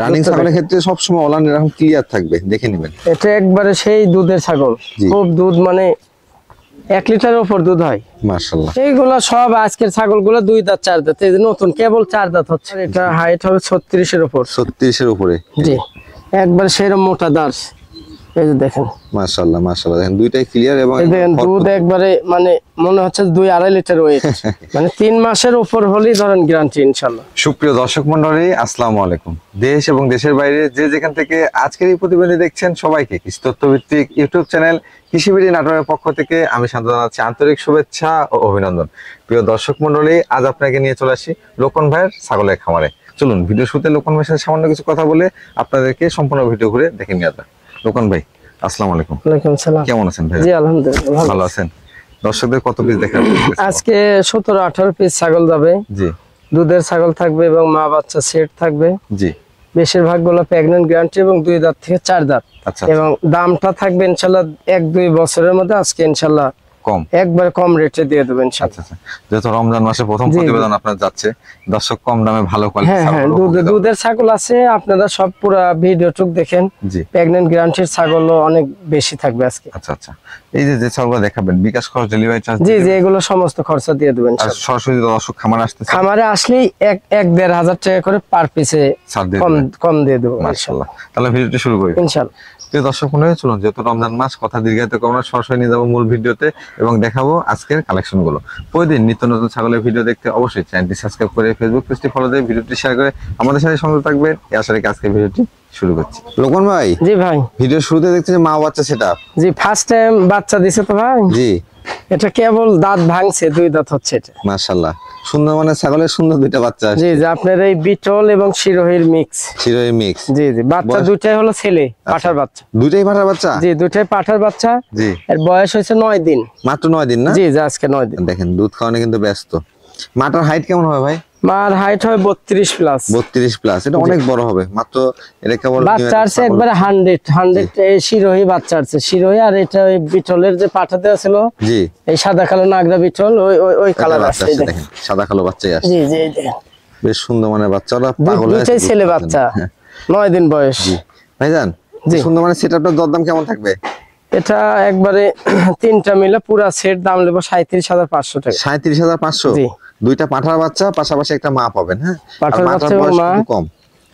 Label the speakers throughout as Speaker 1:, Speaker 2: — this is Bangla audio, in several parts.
Speaker 1: রানিং ছাগলের ক্ষেত্রে সবসময় ওলান এরকম ক্লিয়ার থাকবে, দেখে নেবেন।
Speaker 2: এটা একবারে সেই দুধের ছাগল, খুব দুধ, মানে 1 লিটারের উপর দুধ হয়
Speaker 1: মাশাআল্লাহ।
Speaker 2: এইগুলা সব আজকের ছাগলগুলো 2 দাঁত 4 দাঁত, এই যে নতুন কেবল 4 দাঁত হচ্ছে। এটা হাইট হবে 36 এর উপর।
Speaker 1: 36 এর উপরে,
Speaker 2: জি একবার সেরকম মোটা দাঁড়। এই যে দেখেন
Speaker 1: মাশাআল্লাহ মাশাআল্লাহ, দেখেন দুইটাই ক্লিয়ার এবং
Speaker 2: দেখেন দুধ একবারে মানে মনে হচ্ছে 2-2.5 লিটার ওয়েট। মানে 3 মাসের উপর হলেই ধরেন গ্যারান্টি ইনশাআল্লাহ।
Speaker 1: সুপ্রিয় দর্শক মণ্ডলী, আসসালামু আলাইকুম। দেশ এবং দেশের বাইরে যে যেখান থেকে আজকের এই প্রতিবেদন দেখছেন সবাইকে কৃষি তথ্যভিত্তিক ইউটিউব চ্যানেল কৃষিবিড়ি নাটোরের পক্ষ থেকে আমি শান্ত জানাচ্ছি আন্তরিক শুভেচ্ছা ও অভিনন্দন। প্রিয় দর্শক মণ্ডলী, আজ আপনাকে নিয়ে চলে আসি লোকন ভাইয়ের ছাগলের খামারে। চলুন ভিডিও শুরুতে লোকন ভাইয়ের সাথে সামান্য কিছু কথা বলে আপনাদেরকে সম্পূর্ণ ভিডিও ঘুরে দেখে নিয়ে আসবেন। লোকন ভাই আসসালামু আলাইকুম।
Speaker 2: ওয়ালাইকুম সালাম।
Speaker 1: কেমন আছেন ভাই?
Speaker 2: জি আলহামদুলিল্লাহ
Speaker 1: ভালো আছেন। দর্শকদের কত পিস দেখাবেন
Speaker 2: আজকে? 17-18 পিস ছাগল যাবে।
Speaker 1: জি,
Speaker 2: দুধের ছাগল থাকবে এবং মা বাচ্চা সেট থাকবে।
Speaker 1: জি,
Speaker 2: বেশিরভাগ গুলো প্রেগন্যান্ট গ্যারান্টি এবং 2 দাঁত থেকে 4 দাঁত।
Speaker 1: আচ্ছা,
Speaker 2: এবং দামটা থাকবে ইনশাআল্লাহ 1-2 বছরের মধ্যে আজকে ইনশাআল্লাহ
Speaker 1: কম,
Speaker 2: একবার কম রেটে দিয়ে দেবেন ইনশাআল্লাহ।
Speaker 1: আচ্ছা, যেহেতু রমজান মাসে প্রথম
Speaker 2: জি, জি।
Speaker 1: প্রতিবেদন আপনার যাচ্ছে, দর্শক কম দামে ভালো কোয়ালিটি
Speaker 2: হ্যাঁ হ্যাঁ, দুধের ছাগল আছে, আপনারা সব পুরো ভিডিওটুক দেখেন।
Speaker 1: জি,
Speaker 2: প্রেগন্যান্ট গ্যারান্টির ছাগলও অনেক বেশি থাকবে আজকে।
Speaker 1: আচ্ছা আচ্ছা। এই যে ছাগলগুলো দেখাবেন, বিকাশ খরচ, ডেলিভারি চার্জ?
Speaker 2: জি জি, এগুলো সমস্ত খরচা দিয়ে দেবেন
Speaker 1: আর
Speaker 2: ইনশাআল্লাহ।
Speaker 1: সরাসরি দর্শক খামারে আসতেছে,
Speaker 2: খামারে আসলেই 1-1.5 হাজার টাকা করে পার পিসে
Speaker 1: ছাড় দিয়ে
Speaker 2: কম
Speaker 1: দেবেন।
Speaker 2: কম দিয়ে দেবো
Speaker 1: মাশাআল্লাহ। তাহলে ভিডিওটি শুরু করি
Speaker 2: ইনশাআল্লাহ।
Speaker 1: প্রিয় দর্শক মনে হয়, চলুন যেহেতু রমজান মাস, কথা দীর্ঘায়িত করব না, সরাসরি নিয়ে যাবো মূল ভিডিওতে এবং দেখাবো আজকের কালেকশন গুলো। প্রতিদিন নিত্য নতুন ছাগলের ভিডিও দেখতে অবশ্যই চ্যানেলটি সাবস্ক্রাইব করে ফেসবুক পেজটি ফলো দিয়ে ভিডিওটি শেয়ার করে আমাদের সাথে সংযুক্ত থাকবেন। এই আশা রেখে আজকের ভিডিওটি শুরু করছি। লোকন ভাই,
Speaker 2: জি ভাই।
Speaker 1: ভিডিও শুরুতে দেখতে যে মা বাচ্চা সেটআপ।
Speaker 2: জি ফার্স্ট টাইম বাচ্চা দিছে তো ভাই।
Speaker 1: জি,
Speaker 2: এটা কেবল দাঁত ভাঙছে, 2 দাঁত হচ্ছে এটা।
Speaker 1: মাশাআল্লাহ, সুন্দর, মানে ছাগলের সুন্দর দুইটা বাচ্চা আছে।
Speaker 2: জি জি, আপনার এই বিটল এবং শিরোহির মিক্স।
Speaker 1: শিরোই মিক্স।
Speaker 2: জি জি, বাচ্চা
Speaker 1: বয়স?
Speaker 2: দুইটাই হলো ছেলে, পাঠার বাচ্চা।
Speaker 1: দুইটাই পাঠার বাচ্চা?
Speaker 2: জি, দুইটাই পাঠার বাচ্চা।
Speaker 1: জি,
Speaker 2: এর বয়স হয়েছে 9 দিন।
Speaker 1: মাত্র 9 দিন না?
Speaker 2: জি জি, আজকে 9 দিন।
Speaker 1: দেখেন দুধ খাওয়ানো কিন্তু ব্যস্ত। মাটার হাইট কেমন হবে ভাই?
Speaker 2: মার হাইট হয় 32 প্লাস।
Speaker 1: 32 প্লাস, এটা অনেক বড় হবে। মাত্র এটা কেবল
Speaker 2: বাচ্চা আছে একবারে 100 এই শিরোহি বাচ্চা আছে। শিরোহি আর এটা ওই বিটলের যে পাঠা দেওয়া ছিল,
Speaker 1: জি,
Speaker 2: এই সাদা কালো নাগরা বিটল, ওই কালার
Speaker 1: বাচ্চা
Speaker 2: আছে।
Speaker 1: আছে, দেখেন সাদা কালো বাচ্চাই আছে।
Speaker 2: জি জি, এই দেখেন
Speaker 1: বেশ সুন্দর, মানে বাচ্চারা পাগল হয়ে
Speaker 2: দুইটাই ছেলে বাচ্চা, 9 দিন বয়স।
Speaker 1: জি ভাইজান,
Speaker 2: জি।
Speaker 1: সুন্দর, মানে সেটআপটার দরদাম কেমন থাকবে?
Speaker 2: এটা একবারে 3টা মিলে পুরা সেট দাম নেব 37,500 টাকা।
Speaker 1: 37,500?
Speaker 2: জি।
Speaker 1: দুইটা পাঠার বাচ্চা, পাশাপাশি একটা মা পাবেন। হ্যাঁ,
Speaker 2: পাঠার
Speaker 1: আর মাটার
Speaker 2: বাচ্চা এবং
Speaker 1: বয়স
Speaker 2: মা।
Speaker 1: কিন্তু কম।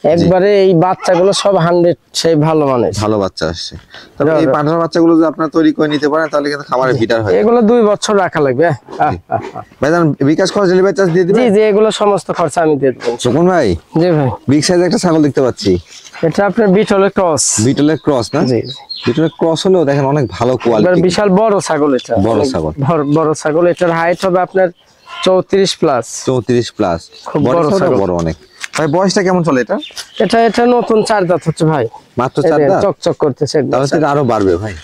Speaker 2: একবারে এই বাচ্চাগুলো সব 100 সেই ভালো মানের।
Speaker 1: ভালো বাচ্চা আসছে। তবে এই পাঠার বাচ্চাগুলো যদি আপনারা তৈরি করে নিতে পারেন তাহলে কিন্তু খামারে ভিটার হয়।
Speaker 2: এগুলো 2 বছর রাখা লাগবে।
Speaker 1: ভাইজান, বিকাশ খরচ, ডেলিভারি চার্জ দিয়ে দিবেন?
Speaker 2: জি জি, এগুলো সমস্ত খরচা আমি দিয়ে দেব।
Speaker 1: সুমন ভাই,
Speaker 2: জি ভাই।
Speaker 1: বিগ সাইজ একটা ছাগল দেখতে পাচ্ছি।
Speaker 2: এটা আপনার বিটলের ক্রস।
Speaker 1: বিটলের ক্রস না?
Speaker 2: জি।
Speaker 1: বিটলের ক্রস হলেও দেখেন অনেক ভালো
Speaker 2: এবার
Speaker 1: কোয়ালিটি।
Speaker 2: বিশাল বড় ছাগল এটা।
Speaker 1: বড়
Speaker 2: অনেক
Speaker 1: ছাগল।
Speaker 2: বড় ছাগল। এটার হাইট হবে আপনার 34 প্লাস।
Speaker 1: 34 প্লাস,
Speaker 2: খুব বড় ছাগল।
Speaker 1: বড় অনেক। ভাই বয়সটা কেমন চলে এটা?
Speaker 2: এটা নতুন 4 দাঁত হচ্ছে ভাই।
Speaker 1: মাত্র 4 দাঁত?
Speaker 2: চকচক করতেছে একদম।
Speaker 1: তাহলে সেটা আরো বাড়বে ভাই।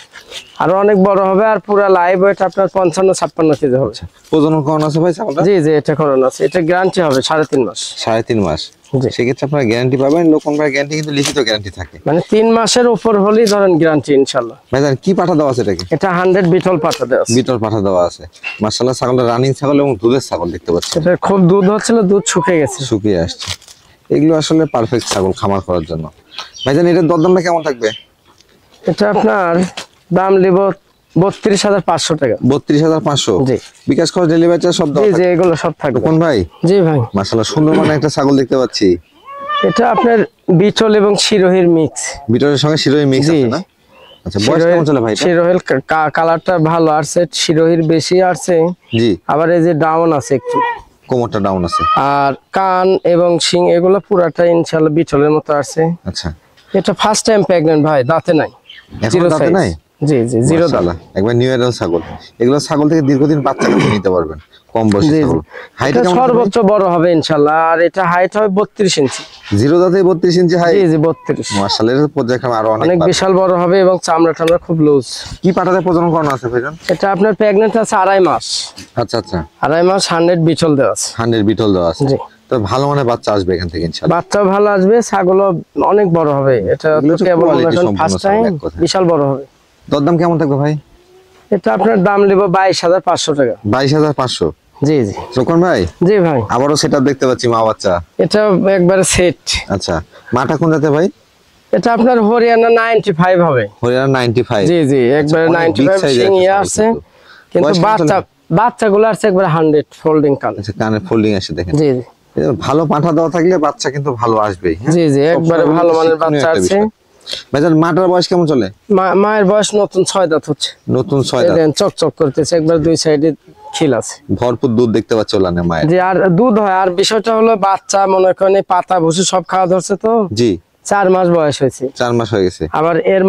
Speaker 2: আরো অনেক বড় হবে, আর পুরো লাইভ ওয়েট আপনার 55-56 কেজি হবে।
Speaker 1: প্রজনন করানো আছে ভাই ছাগলটা?
Speaker 2: জি জি, এটা করানো আছে। এটা গ্যারান্টি হবে 3.5 মাস।
Speaker 1: 3.5 মাস?
Speaker 2: জি।
Speaker 1: সেক্ষেত্রে আপনারা গ্যারান্টি পাবেন। লোকন ভাই গ্যারান্টি কিন্তু লিখিত গ্যারান্টি থাকে।
Speaker 2: মানে 3 মাসের উপর হলেই ধরেন গ্যারান্টি ইনশাআল্লাহ।
Speaker 1: ভাইজান, কি পাঠা দেওয়া আছে এটাকে?
Speaker 2: এটা 100 বিটল পাঠা দেওয়া আছে।
Speaker 1: বিটল পাঠা দেওয়া আছে। মাশাআল্লাহ, ছাগলটা রানিং ছাগল এবং দুধের ছাগল দেখতে পাচ্ছেন।
Speaker 2: এটা খুব দুধ হচ্ছিল, দুধ শুকিয়ে গেছে।
Speaker 1: শুকিয়ে আসছে। এগুলো আসলে পারফেক্ট ছাগল খামার করার জন্য। ভাইজান, এটার দরদামটা কেমন থাকবে?
Speaker 2: এটা আপনার দাম নিব 32,500 টাকা।
Speaker 1: 32,500?
Speaker 2: জি।
Speaker 1: বিকাশ খরচ, ডেলিভারি চার্জ সব
Speaker 2: জি
Speaker 1: দেওয়া
Speaker 2: জি, এগুলো সব থাকবে।
Speaker 1: কোন ভাই?
Speaker 2: জি ভাই।
Speaker 1: মাশাআল্লাহ, সুন্দর মানে একটা ছাগল দেখতে পাচ্ছি।
Speaker 2: এটা আপনার বিটল এবং শিরোহির মিক্স।
Speaker 1: বিটলের সঙ্গে শিরোই মিক্স
Speaker 2: জি।
Speaker 1: আছে না? আচ্ছা, বয়স কেমন চলে ভাই এটা?
Speaker 2: শিরোহির কালারটা ভালো আসছে, শিরোহির বেশি আসছে।
Speaker 1: জি।
Speaker 2: আবার এই যে ডাউন আছে একটু,
Speaker 1: কোমরটা ডাউন আছে।
Speaker 2: আর কান এবং শিং এগুলো পুরাটা ইনশাআল্লাহ বিটলের মতো আসছে।
Speaker 1: আচ্ছা।
Speaker 2: এটা ফার্স্ট টাইম প্রেগন্যান্ট ভাই, দাঁতে নাই।
Speaker 1: এখনো দাঁতে নাই?
Speaker 2: জি জি, 0 দাঁত।
Speaker 1: মাশাআল্লাহ, একবার নিউ এডাল ছাগল। এগুলো ছাগল থেকে দীর্ঘদিন বাচ্চা কাছে নিতে পারবেন, কম বয়সী
Speaker 2: জি জি।
Speaker 1: ছাগল। হাইট
Speaker 2: এটা
Speaker 1: কেমন?
Speaker 2: সর্বোচ্চ বড় হবে ইনশাআল্লাহ। আর এটা হাইট হবে 32 ইঞ্চি।
Speaker 1: 0 দাঁতে 32 ইঞ্চি হাইট?
Speaker 2: জি জি, 32।
Speaker 1: মাশাআল্লাহ, এর পর্যায়ক্রমে আরো অনেক
Speaker 2: অনেক
Speaker 1: বাড়বে।
Speaker 2: বিশাল বড় হবে এবং চামড়া টামড়া খুব লুজ।
Speaker 1: কি পাঠাতে প্রজনন করানো আছে ভাইজান?
Speaker 2: এটা আপনার প্রেগন্যান্ট আছে 2.5 মাস।
Speaker 1: আচ্ছা আচ্ছা।
Speaker 2: 2.5 মাস 100 বিটল দেওয়া আছে।
Speaker 1: 100 বিটল দেওয়া আছে।
Speaker 2: জি।
Speaker 1: তো ভালো মানে বাচ্চা আসবে এখান থেকে ইনশাআল্লাহ।
Speaker 2: বাচ্চা ভালো আসবে, ছাগলও অনেক বড় হবে। এটা
Speaker 1: এগুলো
Speaker 2: তো
Speaker 1: হচ্ছে
Speaker 2: কেবল
Speaker 1: quality
Speaker 2: এখন
Speaker 1: সম্পন্ন
Speaker 2: ফার্স্ট
Speaker 1: ছাগল,
Speaker 2: টাইম,
Speaker 1: এক কথায়।
Speaker 2: বিশাল বড় হবে।
Speaker 1: দরদাম কেমন থাকবে ভাই?
Speaker 2: এটা আপনার দাম নেব 22,500 টাকা।
Speaker 1: 22,500?
Speaker 2: জি জি।
Speaker 1: সুকন ভাই,
Speaker 2: জি ভাই।
Speaker 1: আবারও সেটআপ দেখতে পাচ্ছি মা বাচ্চা।
Speaker 2: এটা একবারে সেট।
Speaker 1: আচ্ছা, মাটা কোন জাতের ভাই?
Speaker 2: এটা আপনার হরিয়ানা 95 হবে।
Speaker 1: হরিয়ানা 95।
Speaker 2: জি জি, একবারে
Speaker 1: অনেক big
Speaker 2: 95
Speaker 1: size এর
Speaker 2: সিং
Speaker 1: একটা
Speaker 2: ইয়ে
Speaker 1: ছাগল
Speaker 2: আছে,
Speaker 1: কিন্তু।
Speaker 2: কিন্তু
Speaker 1: বয়স কেমন চলে?
Speaker 2: বাচ্চাগুলো আছে একবারে 100 ফোল্ডিং কান।
Speaker 1: আচ্ছা, কানে ফোল্ডিং আসে দেখেন।
Speaker 2: জি জি
Speaker 1: এটা ভালো পাঠা দেওয়া থাকলে বাচ্চা কিন্তু ভালো আসবেই। হ্যাঁ?
Speaker 2: জি জি, একবারে
Speaker 1: সবসময়
Speaker 2: ভালো
Speaker 1: কিন্তু
Speaker 2: মানের
Speaker 1: শিক্ষণীয়
Speaker 2: বাচ্চা
Speaker 1: একটা
Speaker 2: আছে।
Speaker 1: বিষয়। ভাইজান মাটার বয়স কেমন চলে?
Speaker 2: মায়ের বয়স নতুন 6 দাঁত হচ্ছে।
Speaker 1: নতুন 6 দাঁত।
Speaker 2: দেখেন চকচক করতেছে, একবার দুই সাইডে খিল আছে।
Speaker 1: ভরপুর দুধ দেখতে পাচ্ছ ওলানে মায়ের।
Speaker 2: জি, আর দুধ হয়। আর বিষয়টা হলো বাচ্চা মনে করেন এই পাতা ভুসি সব খাওয়া ধরছে তো,
Speaker 1: জি
Speaker 2: 4 মাস বয়স হয়েছে।
Speaker 1: 4 মাস হয়ে গেছে।
Speaker 2: আবার এর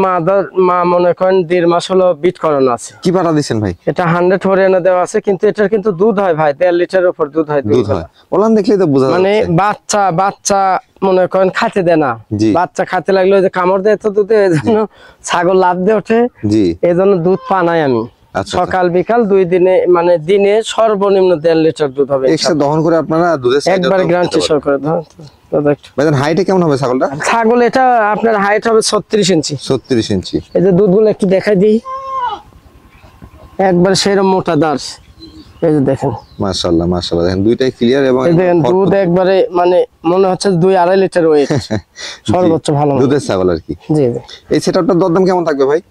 Speaker 2: মা মনে করেন 1.5 মাস হলো বিট করানো আছে।
Speaker 1: কি পাঠা দিচ্ছেন ভাই?
Speaker 2: এটা 100 হরিয়ানা দেওয়া আছে, কিন্তু এটার কিন্তু দুধ হয় ভাই 1.5 লিটারের উপর দুধ হয়।
Speaker 1: দুধ হয় ওলান দেখলেই তো বোঝা
Speaker 2: মানে
Speaker 1: যাচ্ছে।
Speaker 2: বাচ্চা মনে করেন খাইতে দেয় না।
Speaker 1: জি।
Speaker 2: বাচ্চা খাইতে লাগলে ওই যে কামড় দেয় তো দুধে, এই জন্য ছাগল লাভ দিয়ে ওঠে,
Speaker 1: জি
Speaker 2: এই জন্য দুধ পানাই আমি।
Speaker 1: আচ্ছা,
Speaker 2: সকাল বিকাল 2 দিনে, মানে দিনে সর্বনিম্ন 1.5 লিটার দুধ হবে
Speaker 1: এক্সট্রা দহন করে আপনারা দুধের সাইডে
Speaker 2: একবার গ্যারান্টি সহকারে।
Speaker 1: ভাইজান হাইটে কেমন হবে ছাগলটা?
Speaker 2: ছাগল এটা আপনার হাইট হবে 36 ইঞ্চি।
Speaker 1: 36 ইঞ্চি।
Speaker 2: এই যে দুধগুলো একটু দেখাই দিই, একবার সেরকম মোটা দাঁড়। এই যে দেখেন,
Speaker 1: মাশাআল্লাহ মাশাআল্লাহ, দেখেন দুইটাই ক্লিয়ার এবং
Speaker 2: এই দেখেন দুধ একবারে মানে মনে হচ্ছে 2-2.5 লিটার ওয়েট সর্বোচ্চ ভালো মানের।
Speaker 1: দুধের ছাগল আর কি।
Speaker 2: জি জি,
Speaker 1: এই সেটআপটার দরদাম কেমন থাকবে ভাই?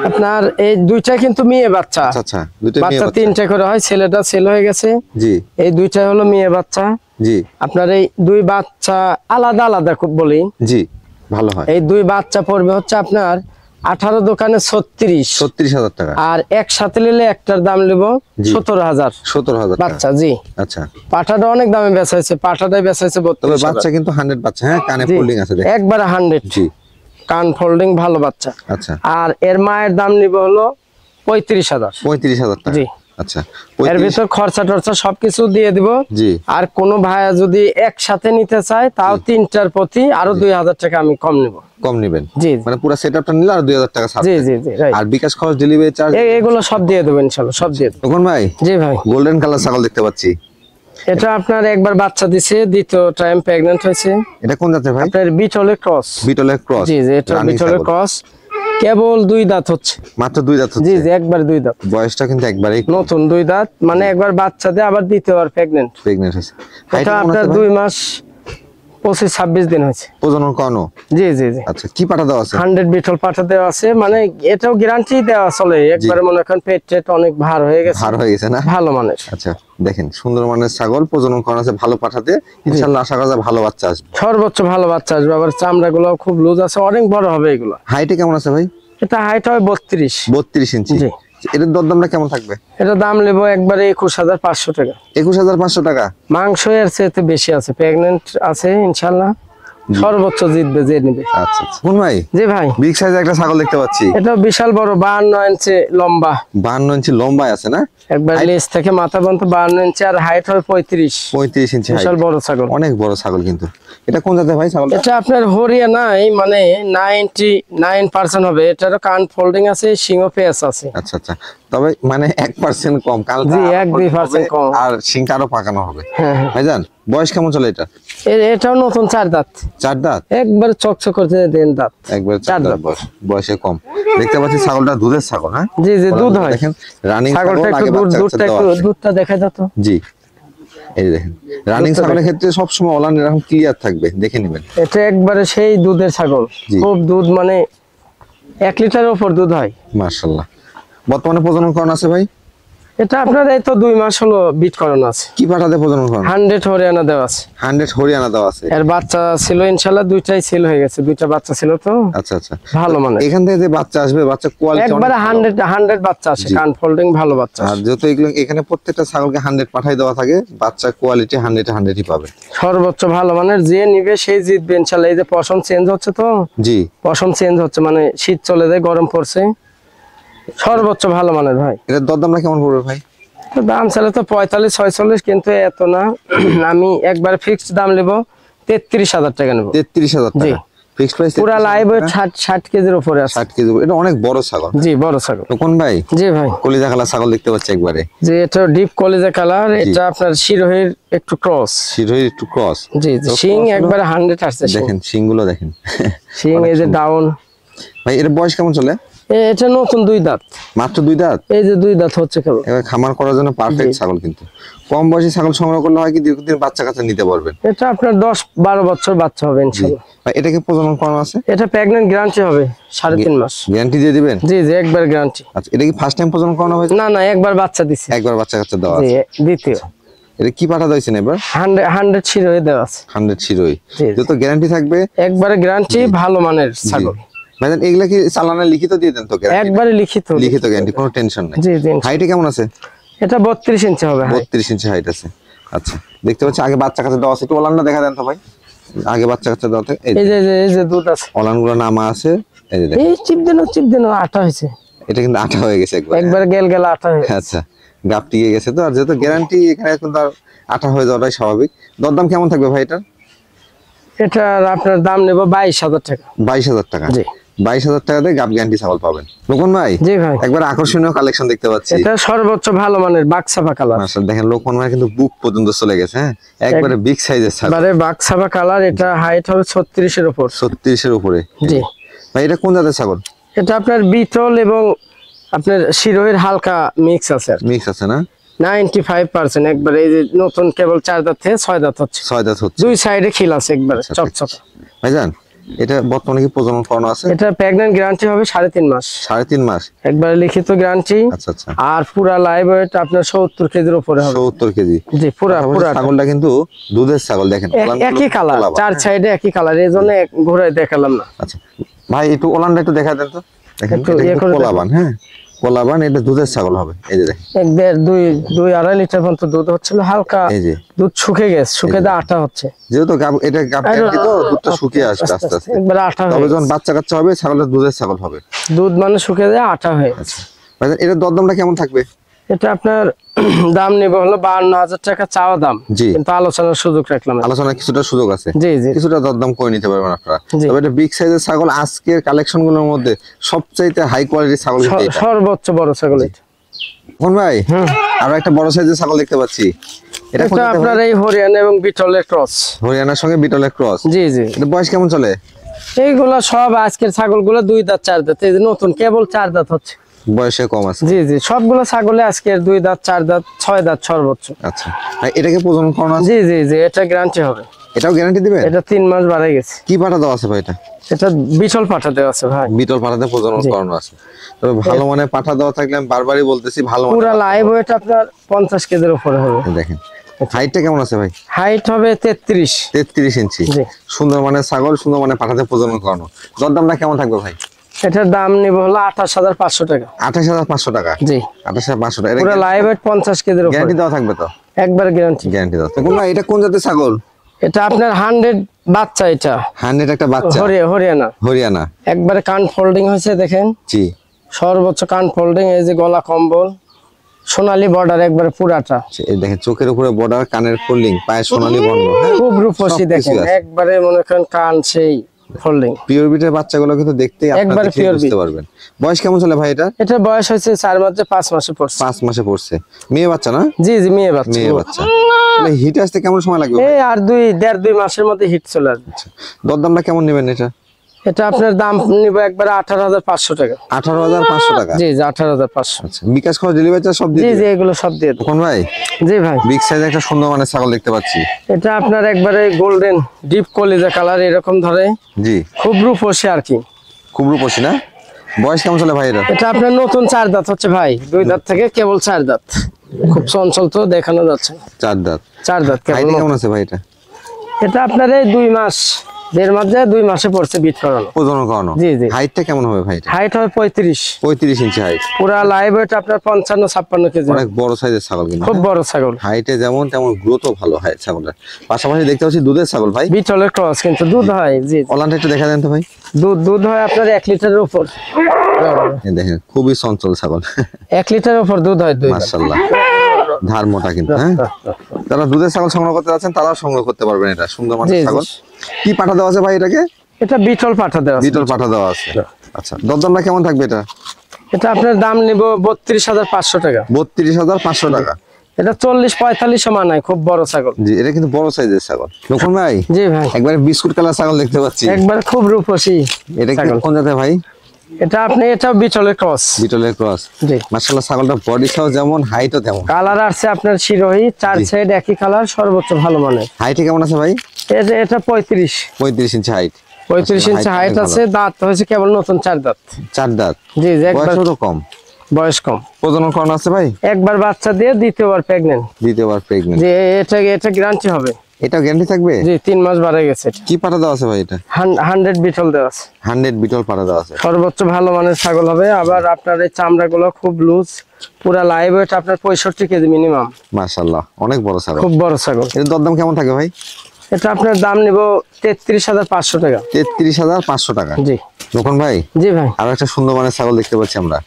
Speaker 2: আপনার এই দুইটা কিন্তু মেয়ে বাচ্চা।
Speaker 1: আচ্ছা আচ্ছা, দুইটা মেয়ে
Speaker 2: বাচ্চা
Speaker 1: বাচ্চা।
Speaker 2: 3টে করে হয়, ছেলেটা সেল হয়ে গেছে।
Speaker 1: জি
Speaker 2: এই দুইটা হলো মেয়ে বাচ্চা।
Speaker 1: জি
Speaker 2: আপনার এই 2 বাচ্চা আলাদা আলাদা খুব বলি,
Speaker 1: জি ভালো হয়।
Speaker 2: এই 2 বাচ্চা পড়বে হচ্ছে আপনার 18 দোকানে 36,
Speaker 1: 36,000 টাকা।
Speaker 2: আর একসাথে নিলে একটার দাম নেব
Speaker 1: জি।
Speaker 2: 17,000
Speaker 1: 17,000 টাকা।
Speaker 2: বাচ্চা। জি,
Speaker 1: আচ্ছা,
Speaker 2: পাঠাটা অনেক দামে বেচা হয়েছে, পাঠাটাই বেচা হয়েছে
Speaker 1: তবে
Speaker 2: 32,000।
Speaker 1: বাচ্চা কিন্তু 100 বাচ্চা। হ্যাঁ, কানে ফোল্ডিং আছে দেখেন।
Speaker 2: একবারে 100
Speaker 1: জি
Speaker 2: কান ফোল্ডিং ভালো বাচ্চা।
Speaker 1: আচ্ছা,
Speaker 2: আর এর মায়ের দাম নিব হলো 35,000।
Speaker 1: 35,000 টাকা।
Speaker 2: জি,
Speaker 1: আচ্ছা,
Speaker 2: এর ভিতর খরচা টরচা সবকিছু দিয়ে দিব।
Speaker 1: জি
Speaker 2: আর কোন ভাইয়া যদি একসাথে নিতে চায় তাও 3টার প্রতি আরো 2,000 টাকা আমি কম নিব।
Speaker 1: কম নেবেন?
Speaker 2: জি
Speaker 1: মানে পুরো সেটআপটা নিলে আর 2,000 টাকা ছাড়।
Speaker 2: জি জি জি, right।
Speaker 1: আর বিকাশ খরচ, ডেলিভারি চার্জ
Speaker 2: এগুলো সব দিয়ে দেবো ইনশাল্লাহ, সব দিয়ে দেবো।
Speaker 1: তখন ভাই
Speaker 2: জি ভাই,
Speaker 1: গোল্ডেন কালার ছাগল দেখতে পাচ্ছি।
Speaker 2: এটা আপনার একবার বাচ্চা দিছে, দ্বিতীয় টাইম প্রেগন্যান্ট হয়েছে।
Speaker 1: এটা কোন জাতের ভাই?
Speaker 2: আপনার বিটলের ক্রস।
Speaker 1: বিটলের ক্রস।
Speaker 2: জি জি, এটা বিটলের ক্রস, কেবল 2 দাঁত হচ্ছে।
Speaker 1: মাত্র 2 দাঁত
Speaker 2: জি
Speaker 1: হচ্ছে।
Speaker 2: জি, একবার 2 দাঁত,
Speaker 1: বয়সটা কিন্তু একবারেই
Speaker 2: নতুন 2 দাঁত, মানে একবার বাচ্চা দিয়ে আবার দ্বিতীয়বার প্রেগন্যান্ট।
Speaker 1: প্রেগন্যান্ট হয়েছে। হাইট
Speaker 2: এটা
Speaker 1: কেমন
Speaker 2: আপনার
Speaker 1: আছে
Speaker 2: 2
Speaker 1: ভাই?
Speaker 2: মাস 25-26 দিন হয়েছে।
Speaker 1: প্রজনন করানো।
Speaker 2: জি জি জি,
Speaker 1: আচ্ছা, কি পাঠা দেওয়া আছে?
Speaker 2: 100 বিটল পাঠা দেওয়া আছে, মানে এটাও গ্যারান্টি দেওয়া চলে। একবারে মনে করেন পেট টেট অনেক ভার হয়ে গেছে,
Speaker 1: ভার হয়ে গেছে না?
Speaker 2: ভালো মানের।
Speaker 1: আচ্ছা, দেখেন সুন্দর মানের ছাগল, প্রজনন করানো আছে ভালো পাঠাতে। ইনশাআল্লাহ আশা করা যায় ভালো বাচ্চা আসবে।
Speaker 2: সর্বোচ্চ ভালো বাচ্চা আসবে। আবার চামড়া গুলো খুব লুজ আছে, অনেক বড় হবে এগুলো।
Speaker 1: হাইটে কেমন আছে ভাই?
Speaker 2: এটা হাইট হবে 32।
Speaker 1: 32 ইঞ্চি।
Speaker 2: জি।
Speaker 1: এটার দরদামটা কেমন থাকবে?
Speaker 2: এটা দাম নেবো একবারে 21,500 টাকা।
Speaker 1: 21,500 টাকা।
Speaker 2: মাংস এর চেয়ে বেশি আছে, প্রেগনেন্ট আছে ইনশাল্লাহ, সর্বোচ্চ জিতবে যে নিবে।
Speaker 1: আচ্ছা আচ্ছা, কোন ভাই?
Speaker 2: জি ভাই,
Speaker 1: বিগ সাইজের একটা ছাগল দেখতে পাচ্ছি।
Speaker 2: এটা বিশাল বড়, 52 ইঞ্চি লম্বা।
Speaker 1: 52 ইঞ্চি লম্বায় আছে না?
Speaker 2: একবার লেজ থেকে মাথা পর্যন্ত 52 ইঞ্চি, আর হাইট হবে 35।
Speaker 1: 35 ইঞ্চি
Speaker 2: বিশাল
Speaker 1: height।
Speaker 2: বড় ছাগল।
Speaker 1: অনেক বড় ছাগল কিন্তু। এটা কোন জাতের ভাই ছাগলটা?
Speaker 2: এটা আপনার হরিয়ানায় মানে 99% হবে। এটারও কান ফোল্ডিং আছে, সিংহ পেঁচ আছে।
Speaker 1: আচ্ছা আচ্ছা, তবে মানে 1% কম। কালটা
Speaker 2: জি,
Speaker 1: আরো
Speaker 2: 1-2%
Speaker 1: হবে,
Speaker 2: কম।
Speaker 1: আর শিংটা আরো পাকানো হবে।
Speaker 2: হ্যাঁ হ্যাঁ।
Speaker 1: ভাইজান বয়স কেমন চলে এটা?
Speaker 2: এটাও নতুন 4 দাঁত,
Speaker 1: 4 দাঁত।
Speaker 2: একবার চকচক করতে দেন দাঁত।
Speaker 1: একবার 4
Speaker 2: চার
Speaker 1: দাঁত
Speaker 2: দাঁত।
Speaker 1: বয়স, বয়সে কম। দেখতে পাচ্ছি ছাগলটা দুধের ছাগল। হ্যাঁ
Speaker 2: জি জি, দুধ হয়।
Speaker 1: দেখেন রানিং ছাগল,
Speaker 2: ছাগলটা একটু
Speaker 1: আগে বাচ্চা
Speaker 2: দুধটা
Speaker 1: দেওয়া
Speaker 2: একটু
Speaker 1: আছে।
Speaker 2: দুধটা দেখা যেত।
Speaker 1: জি, এই যে দেখেন রানিং
Speaker 2: দুধটা
Speaker 1: ছাগলের ক্ষেত্রে সবসময় ওলান এরকম ক্লিয়ার থাকবে, দেখে নেবেন।
Speaker 2: এটা একবারে সেই দুধের ছাগল,
Speaker 1: জি।
Speaker 2: খুব দুধ, মানে 1 লিটারের উপর দুধ হয়।
Speaker 1: মাশাআল্লাহ। বর্তমানে প্রজনন করানো আছে ভাই?
Speaker 2: এটা আপনার এই তো 2 মাস হলো বিট করানো আছে।
Speaker 1: কি পাঠাতে প্রজনন করানো?
Speaker 2: 100 হরিয়ানা দেওয়া আছে।
Speaker 1: 100 হরিয়ানা দেওয়া আছে।
Speaker 2: এর বাচ্চা ছিল ইনশাল্লাহ, 2টাই সেল হয়ে গেছে, 2টা বাচ্চা ছিল তো।
Speaker 1: আচ্ছা আচ্ছা,
Speaker 2: ভালো মানে,
Speaker 1: এখান থেকে যে বাচ্চা আসবে, বাচ্চা কোয়ালিটি
Speaker 2: একবারে 100 বাচ্চা আসে,
Speaker 1: জি।
Speaker 2: কান ফোল্ডিং ভালো বাচ্চা
Speaker 1: আর
Speaker 2: আসে।
Speaker 1: যেহেতু এগুলো এখানে প্রত্যেকটা ছাগলকে 100 পাঠাই দেওয়া থাকে, বাচ্চা কোয়ালিটি 100ই পাবে।
Speaker 2: সর্বোচ্চ ভালো মানের, যে নিবে সেই জিতবে ইনশাল্লাহ। এই যে পশম চেঞ্জ হচ্ছে তো,
Speaker 1: জি,
Speaker 2: পশম চেঞ্জ হচ্ছে, মানে শীত চলে যায়, গরম পড়ছে। সর্বোচ্চ ভালো মানের ভাই।
Speaker 1: এটার দরদামটা কেমন পড়বে ভাই?
Speaker 2: তো দাম চালে তো 45-46, কিন্তু এত না। আমি একবার ফিক্সড দাম নেবো 33,000 টাকা নেবো।
Speaker 1: 33,000
Speaker 2: জি।
Speaker 1: টাকা ফিক্সড প্রাইস।
Speaker 2: পুরা লাইভ 60 কেজির উপরে আছে।
Speaker 1: 60 কেজি। এটা অনেক বড় ছাগল।
Speaker 2: জি, বড় ছাগল।
Speaker 1: তো কোন ভাই?
Speaker 2: জি ভাই,
Speaker 1: কলিজা কালার ছাগল দেখতে পাচ্ছি একবারে।
Speaker 2: যে এটা ডিপ কলিজা কালার, এটা আপনার শিরোহির একটু ক্রস।
Speaker 1: শিরোহির একটু ক্রস।
Speaker 2: জি জি, শিং একবারে 100 আসছে।
Speaker 1: দেখেন শিংগুলো দেখেন।
Speaker 2: শিং এই যে ডাউন।
Speaker 1: ভাই এর বয়স কেমন চলে?
Speaker 2: এটা নতুন দুই দাঁত,
Speaker 1: মাত্র 2 দাঁত।
Speaker 2: এই যে 2 দাঁত হচ্ছে কেবল।
Speaker 1: এবার খামার করার জন্য পারফেক্ট ছাগল, কিন্তু কম বয়সী ছাগল সংগ্রহ করলে হয় কি দীর্ঘদিন বাচ্চা কাচ্চা নিতে পারবেন।
Speaker 2: এটা আপনার 10-12 বছর বাচ্চা হবে ইনশাআল্লাহ।
Speaker 1: ভাই এটা কি প্রজনন করানো আছে?
Speaker 2: এটা প্রেগন্যান্ট গ্যারান্টি হবে 3.5 মাস।
Speaker 1: গ্যারান্টি দিয়ে দিবেন?
Speaker 2: জি জি, একবার গ্যারান্টি।
Speaker 1: আচ্ছা, এটা কি ফার্স্ট টাইম প্রজনন করানো হয়েছে?
Speaker 2: না না, একবার বাচ্চা দিছি।
Speaker 1: একবার বাচ্চা কাচ্চা দেওয়া
Speaker 2: জি,
Speaker 1: আছে।
Speaker 2: দ্বিতীয়।
Speaker 1: এটা কি পাঠা দিয়েছেন এবার?
Speaker 2: 100 শিরোই দেওয়া আছে।
Speaker 1: 100 শিরোই।
Speaker 2: জি, জি।
Speaker 1: যত গ্যারান্টি থাকবে
Speaker 2: একবারে গ্যারান্টি, ভালো মানের ছাগল।
Speaker 1: ভাইজান এগুলা কি চালানে লিখিত দিয়ে দেন তো?
Speaker 2: একবারে লিখিত।
Speaker 1: লিখিত গ্যারান্টি, কোনো টেনশন নাই।
Speaker 2: জি জি।
Speaker 1: হাইটে কেমন আছে?
Speaker 2: এটা 32 ইঞ্চি হবে।
Speaker 1: 32 ইঞ্চি হাইট আছে। আচ্ছা, দেখতে পাচ্ছি আগে বাচ্চা কাচ্চা দেওয়া আছে, একটু ওলানটা দেখা দেন তো ভাই। আগে বাচ্চা কাচ্চা দেওয়া থাকে,
Speaker 2: এই যে দুধ আছে,
Speaker 1: ওলানগুলো নামা আছে, এই যে দেখেন।
Speaker 2: এই চিপ দেন আটা হয়েছে।
Speaker 1: এটা কিন্তু আঠা হয়ে গেছে একবার।
Speaker 2: একবার গেল আটা হয়ে গেছে।
Speaker 1: আচ্ছা, গাপ টিকে গেছে তো, আর যেহেতু গ্যারান্টি এখানে কিন্তু আর আঠা হয়ে যাওয়াটাই স্বাভাবিক। দরদাম কেমন থাকবে ভাই এটা?
Speaker 2: এটার আপনার দাম নেব 22,000 টাকা।
Speaker 1: 22,000 টাকা?
Speaker 2: জি।
Speaker 1: 22,000 টাকাতে গাপ গ্যারান্টি ছাগল পাবেন। লোকন ভাই,
Speaker 2: জি ভাই,
Speaker 1: একবার আকর্ষণীয় কালেকশন দেখতে পাচ্ছি।
Speaker 2: এটা সর্বোচ্চ ভালো মানের বাক্সাবা কালার।
Speaker 1: মাশাআল্লাহ, দেখেন লোকন ভাই কিন্তু বুক পর্যন্ত চলে গেছে। হ্যাঁ, একবারে বিগ সাইজের ছাগল।
Speaker 2: এবারে বাক্সাবা কালার, এটা হাইট হবে 36 এর উপর।
Speaker 1: 36 এর উপরে?
Speaker 2: জি
Speaker 1: ভাই এটা কোন জাতের ছাগল?
Speaker 2: এটা আপনার বিটল এবং আপনার শিরোহের হালকা মিক্স আছে।
Speaker 1: মিক্স আছে না?
Speaker 2: 95% একবারে। এই যে নতুন কেবল 4 দাঁত থেকে 6 দাঁত হচ্ছে।
Speaker 1: 6 দাঁত হচ্ছে।
Speaker 2: দুই সাইডে খিল আছে একবারে চকচকে।
Speaker 1: ভাইজান এটা বর্তমানে কি প্রজনন করানো আছে?
Speaker 2: এটা প্রেগন্যান্ট গ্যারান্টি হবে 3.5 মাস।
Speaker 1: 3.5 মাস?
Speaker 2: একবারে লিখিত গ্যারান্টি।
Speaker 1: আচ্ছা আচ্ছা।
Speaker 2: আর পুরা লাইভ ওয়েট আপনার 70 কেজির উপরে হবে।
Speaker 1: 70 কেজি?
Speaker 2: জি, পুরা
Speaker 1: ছাগলটা কিন্তু দুধের ছাগল, দেখেন
Speaker 2: একই কালার, 4 সাইডে একই কালার, এই জন্য ঘুরে দেখালাম না।
Speaker 1: আচ্ছা ভাই, একটু ওলানটা একটু দেখা দেন তো। দেখেন
Speaker 2: একটু
Speaker 1: এটা
Speaker 2: ইয়ে
Speaker 1: কিন্তু
Speaker 2: করে
Speaker 1: কোলাবান। হ্যাঁ, কোলাবান। এটা দুধের ছাগল হবে। এই যে দেখেন,
Speaker 2: 1-2-2.5 লিটার পর্যন্ত দুধ হচ্ছিল। হালকা
Speaker 1: এই যে
Speaker 2: দুধ শুকে গেছে, শুকে দিয়ে আটা হচ্ছে।
Speaker 1: যেহেতু এটা গাপ গ্যারান্টি তো দুধটা শুকিয়ে আসবে আস্তে আস্তে।
Speaker 2: একবারে আটা
Speaker 1: তবে
Speaker 2: হয়ে
Speaker 1: যখন বাচ্চা কাচ্চা হবে ছাগলটা দুধের ছাগল হবে।
Speaker 2: দুধ মানে শুকে যায় আটা হয়ে গেছে।
Speaker 1: আচ্ছা ভাইজান, এটার দরদামটা কেমন থাকবে?
Speaker 2: এটা আপনার দাম নিব হলো 52,000 টাকা চাওয়া দাম,
Speaker 1: জি।
Speaker 2: কিন্তু আলোচনার সুযোগ রাখলাম।
Speaker 1: আলোচনার কিছুটা সুযোগ আছে?
Speaker 2: জি জি।
Speaker 1: কিছুটা দরদাম করে নিতে পারবেন আপনারা।
Speaker 2: জি।
Speaker 1: তবে এটা বিগ সাইজের ছাগল। আজকের কালেকশন গুলোর মধ্যে সবচাইতে হাই কোয়ালিটির ছাগল কিন্তু এটা।
Speaker 2: সর্বোচ্চ বড় ছাগল এটা।
Speaker 1: কোন ভাই, আরো একটা বড় সাইজের ছাগল দেখতে পাচ্ছি। এটা কোন
Speaker 2: এটা
Speaker 1: জাতের
Speaker 2: আপনার
Speaker 1: ভাই?
Speaker 2: এই হরিয়ানা এবং বিটলের ক্রস।
Speaker 1: হরিয়ানার সঙ্গে বিটলের ক্রস?
Speaker 2: জি জি।
Speaker 1: এটা বয়স কেমন চলে?
Speaker 2: এইগুলা সব আজকের ছাগলগুলো 2 দাঁত 4 দাঁত। এই যে নতুন কেবল 4 দাঁত হচ্ছে।
Speaker 1: বয়সে কম আছে?
Speaker 2: জি জি, সবগুলো ছাগলে আজকের 2 দাঁত 4 দাঁত 6 দাঁত সর্বোচ্চ।
Speaker 1: আচ্ছা ভাই, এটাকে প্রজনন করানো আছে?
Speaker 2: জি জি জি, এটা গ্যারান্টি হবে।
Speaker 1: এটাও গ্যারান্টি দিবেন?
Speaker 2: এটা 3 মাস বাড়াই গেছে।
Speaker 1: কি পাঠা দেওয়া আছে ভাই এটা?
Speaker 2: এটা বিটল পাঠা দেওয়া আছে ভাই।
Speaker 1: বিটল পাঠাতে প্রজনন করানো আছে। তবে ভালো মানের পাঠা দেওয়া থাকলে, আমি বারবারই বলতেছি ভালো মানের।
Speaker 2: পুরা লাইভ ওয়েট আপনার 50 কেজির উপরে হবে।
Speaker 1: দেখেন হাইটটা কেমন আছে ভাই?
Speaker 2: হাইট হবে 33।
Speaker 1: 33 ইঞ্চি?
Speaker 2: জি।
Speaker 1: সুন্দর মানের ছাগল, সুন্দর মানের পাঠাতে প্রজনন করানো। দরদামটা কেমন থাকবে ভাই?
Speaker 2: এটার দাম নিব হলো 28,500 টাকা।
Speaker 1: 28,500 টাকা?
Speaker 2: জি।
Speaker 1: 28,500 টাকা।
Speaker 2: পুরা লাইভ ওয়েট 50 কেজির উপরে।
Speaker 1: গ্যারান্টি দেওয়া থাকবে তো?
Speaker 2: একবার গ্যারান্টি।
Speaker 1: গ্যারান্টি দেওয়া। তো কোন ভাই, এটা কোন জাতের ছাগল?
Speaker 2: এটা আপনার 100 বাচ্চা। এটা
Speaker 1: 100 একটা বাচ্চা?
Speaker 2: হরিয়ানা।
Speaker 1: হরিয়ানা?
Speaker 2: একবারে কান ফোল্ডিং হয়েছে দেখেন।
Speaker 1: জি।
Speaker 2: সর্বোচ্চ কান ফোল্ডিং। এই যে গলা কম্বল, সোনালী বর্ডার একবারে পুরাটা।
Speaker 1: এই দেখেন চোখের উপরে বর্ডার, কানের ফোল্ডিং, পায়ে সোনালী বর্ণ।
Speaker 2: খুব রূপসী দেখেন, একবারে মনে করেন কান সেই ফোল্ডিং।
Speaker 1: পিওর বিটের বাচ্চাগুলো কিন্তু দেখতেই আপনারা
Speaker 2: একবারে
Speaker 1: দেখেই বুঝতে পারবেন। বয়স কেমন চলে ভাই এটা?
Speaker 2: এটা বয়স হয়েছে 4 মাসে 5 মাসে পড়ছে।
Speaker 1: 5 মাসে পড়ছে। মেয়ে বাচ্চা না?
Speaker 2: জি জি, মেয়ে বাচ্চা।
Speaker 1: মেয়ে বাচ্চা। তাহলে হিট আসতে কেমন সময় লাগবে?
Speaker 2: এই আর 2 মাসের মধ্যে হিট চলে আসবে।
Speaker 1: দরদামটা কেমন নেবেন এটা?
Speaker 2: এটা আপনার দাম নিব একবারে 18,500 টাকা।
Speaker 1: 18,500 টাকা?
Speaker 2: জি জি, 18,500।
Speaker 1: আচ্ছা, বিকাশ খরচ, ডেলিভারি চার্জ সব দিয়ে
Speaker 2: জি
Speaker 1: দিবেন?
Speaker 2: জি, এগুলো সব দিয়ে দেব।
Speaker 1: কোন ভাই,
Speaker 2: জি ভাই।
Speaker 1: বিগ সাইজ একটা সুন্দর মানের ছাগল দেখতে পাচ্ছি।
Speaker 2: এটা আপনার একবারে গোল্ডেন ডিপ কলিজা কালার এরকম ধরে।
Speaker 1: জি।
Speaker 2: খুব রূপসী আর কি।
Speaker 1: খুব রূপসী না? বয়স কেমন চলে ভাই এটা?
Speaker 2: এটা আপনার নতুন 4 দাঁত হচ্ছে ভাই। 2 দাঁত থেকে কেবল 4 দাঁত। খুব চঞ্চল তো, দেখানো যাচ্ছে না।
Speaker 1: 4 দাঁত?
Speaker 2: 4 দাঁত
Speaker 1: হাইট
Speaker 2: কেবল।
Speaker 1: কেমন আছে ভাই এটা?
Speaker 2: এটা আপনার এই 2 মাস 1.5 মাস যায়, 2 মাসে পড়ছে বিট করানো।
Speaker 1: প্রজনন করানো?
Speaker 2: জি জি।
Speaker 1: হাইটটা কেমন হবে ভাই এটা?
Speaker 2: হাইট হবে 35।
Speaker 1: 35 ইঞ্চি হাইট?
Speaker 2: পুরা লাইভ ওয়েট আপনার 55-56 কেজি।
Speaker 1: অনেক বড় সাইজের ছাগল কিন্তু।
Speaker 2: খুব বড় ছাগল।
Speaker 1: হাইটে যেমন তেমন গ্রোথও ভালো হয় ছাগলের। পাশাপাশি দেখতে পাচ্ছি দুধের ছাগল ভাই।
Speaker 2: বিটলের ক্রস, কিন্তু দুধ হয়। জি।
Speaker 1: ওলানটা একটু দেখা দেন তো ভাই।
Speaker 2: দুধ হয় আপনার 1 লিটারের উপর।
Speaker 1: এই দেখেন খুবই চঞ্চল ছাগল।
Speaker 2: 1 লিটারের উপর দুধ হয়। 2
Speaker 1: মাশাআল্লাহ, ধার মোটা কিন্তু। হ্যাঁ, যারা দুধের ছাগল সংগ্রহ করতে যাচ্ছেন তারাও সংগ্রহ করতে পারবেন। এটা সুন্দর মানের
Speaker 2: জি, জি।
Speaker 1: ছাগল। কি পাঠা দেওয়া আছে ভাই এটাকে?
Speaker 2: এটা বিটল পাঠা দেওয়া আছে।
Speaker 1: বিটল পাঠা দেওয়া আছে। আচ্ছা, দরদামটা কেমন থাকবে এটা?
Speaker 2: এটা আপনার দাম নিব 32,500 টাকা।
Speaker 1: 32,500 টাকা?
Speaker 2: এটা 40-45 মানায়, খুব বড় ছাগল।
Speaker 1: জি, এটা কিন্তু বড় সাইজের ছাগল। লক্ষণ ভাই,
Speaker 2: জি ভাই।
Speaker 1: একবারে বিস্কুট কালার ছাগল দেখতে পাচ্ছি।
Speaker 2: একবার খুব রূপসী।
Speaker 1: এটা কি কোন জাতের ভাই?
Speaker 2: এটা আপনি এটা বিটলের ক্রস।
Speaker 1: বিটলের ক্রস।
Speaker 2: জি
Speaker 1: মাশাআল্লাহ, ছাগলটা বডি সাইজ যেমন, হাইটও তেমন।
Speaker 2: কালার আছে আপনার শিরোহী, চার সাইড একই কালার, সর্বোচ্চ ভালো মানের।
Speaker 1: হাইটে কেমন আছে ভাই?
Speaker 2: এটা 35
Speaker 1: ইঞ্চি হাইট।
Speaker 2: 35 ইঞ্চি হাইট আছে। দাঁত হয়েছে কেবল নতুন 4 দাঁত।
Speaker 1: 4 দাঁত।
Speaker 2: জি জি, একবার
Speaker 1: বয়সও তো কম।
Speaker 2: বয়স কম।
Speaker 1: প্রজনন করানো আছে ভাই?
Speaker 2: একবার বাচ্চা দিয়ে দ্বিতীয়বার প্রেগন্যান্ট।
Speaker 1: দ্বিতীয়বার প্রেগন্যান্ট।
Speaker 2: জি এটা গ্যারান্টি হবে।
Speaker 1: এটা গ্যারান্টি থাকবে?
Speaker 2: জি 3 মাস বাড়ে গেছে।
Speaker 1: কি পাঠা দেওয়া আছে ভাই এটা?
Speaker 2: 100 বিটল দেওয়া আছে।
Speaker 1: 100 বিটল পাঠা দেওয়া আছে।
Speaker 2: সর্বোচ্চ ভালো মানের ছাগল হবে। আবার আপনার এই চামড়াগুলো খুব লুজ, পুরা লাইভ ওয়েট আপনার 65 কেজি মিনিমাম।
Speaker 1: মাশাআল্লাহ, অনেক বড় ছাগল।
Speaker 2: খুব বড় ছাগল।
Speaker 1: এর দরদাম কেমন থাকে ভাই?
Speaker 2: এটা আপনার দাম নিব 33,500 টাকা।
Speaker 1: 33,500 টাকা।
Speaker 2: জি
Speaker 1: তখন ভাই
Speaker 2: জি ভাই,
Speaker 1: আর একটা সুন্দর মানের ছাগল দেখতে পাচ্ছি আমরা।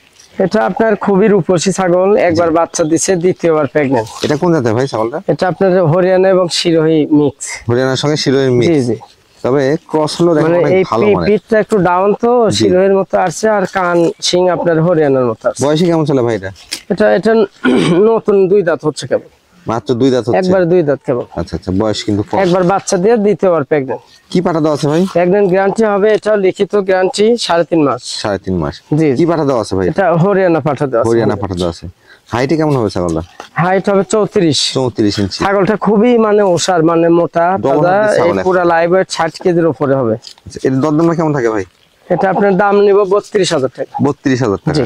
Speaker 2: এটা আপনার খুবই রূপসী ছাগল, একবার বাচ্চা দিছে, দ্বিতীয়বার প্রেগন্যান্ট।
Speaker 1: এটা কোন জাতের ভাই ছাগলটা?
Speaker 2: এটা আপনার হরিয়ানা এবং শিরোহী মিক্স।
Speaker 1: হরিয়ানার সঙ্গে শিরোহির
Speaker 2: জি
Speaker 1: মিক্স।
Speaker 2: জি,
Speaker 1: তবে ক্রস হলো দেখো
Speaker 2: মানে
Speaker 1: অনেক
Speaker 2: এই
Speaker 1: ভালো মানে।
Speaker 2: পিঠটা একটু ডাউন তো শিরোহির মতো আসছে, আর কান শিং আপনার হরিয়ানার মতো আসছে।
Speaker 1: বয়সে কেমন চলে ভাই এটা?
Speaker 2: এটা নতুন 2 দাঁত হচ্ছে কেবল।
Speaker 1: মাত্র 2 দাঁত হচ্ছে।
Speaker 2: একবার 2 দাঁত কেবল।
Speaker 1: আচ্ছা আচ্ছা, বয়স কিন্তু কম।
Speaker 2: একবার বাচ্চা দিয়ে দ্বিতীয়বার প্রেগন্যান্ট।
Speaker 1: কি পাঠা দেওয়া আছে ভাই?
Speaker 2: প্রেগন্যান্ট গ্যারান্টি হবে, এটা লিখিত গ্যারান্টি 3.5 মাস।
Speaker 1: 3.5 মাস।
Speaker 2: জি
Speaker 1: কি পাঠা দেওয়া আছে ভাই?
Speaker 2: এটা হরিয়ানা পাঠা দেওয়া আছে।
Speaker 1: হরিয়ানা পাঠা দেওয়া আছে। হাইটে কেমন হবে ছাগলটা?
Speaker 2: হাইট হবে 34।
Speaker 1: 34 ইঞ্চি।
Speaker 2: ছাগলটা খুবই মানে ওসার, মানে মোটা তাজা,
Speaker 1: হাতের ছাগল
Speaker 2: এই পুরা লাইভ ওয়েট 60 কেজির উপরে হবে।
Speaker 1: আচ্ছা, এর দরদাম কেমন থাকে ভাই?
Speaker 2: এটা আপনার দাম নিব 32,000 টাকা।
Speaker 1: 32,000 টাকা।
Speaker 2: জি।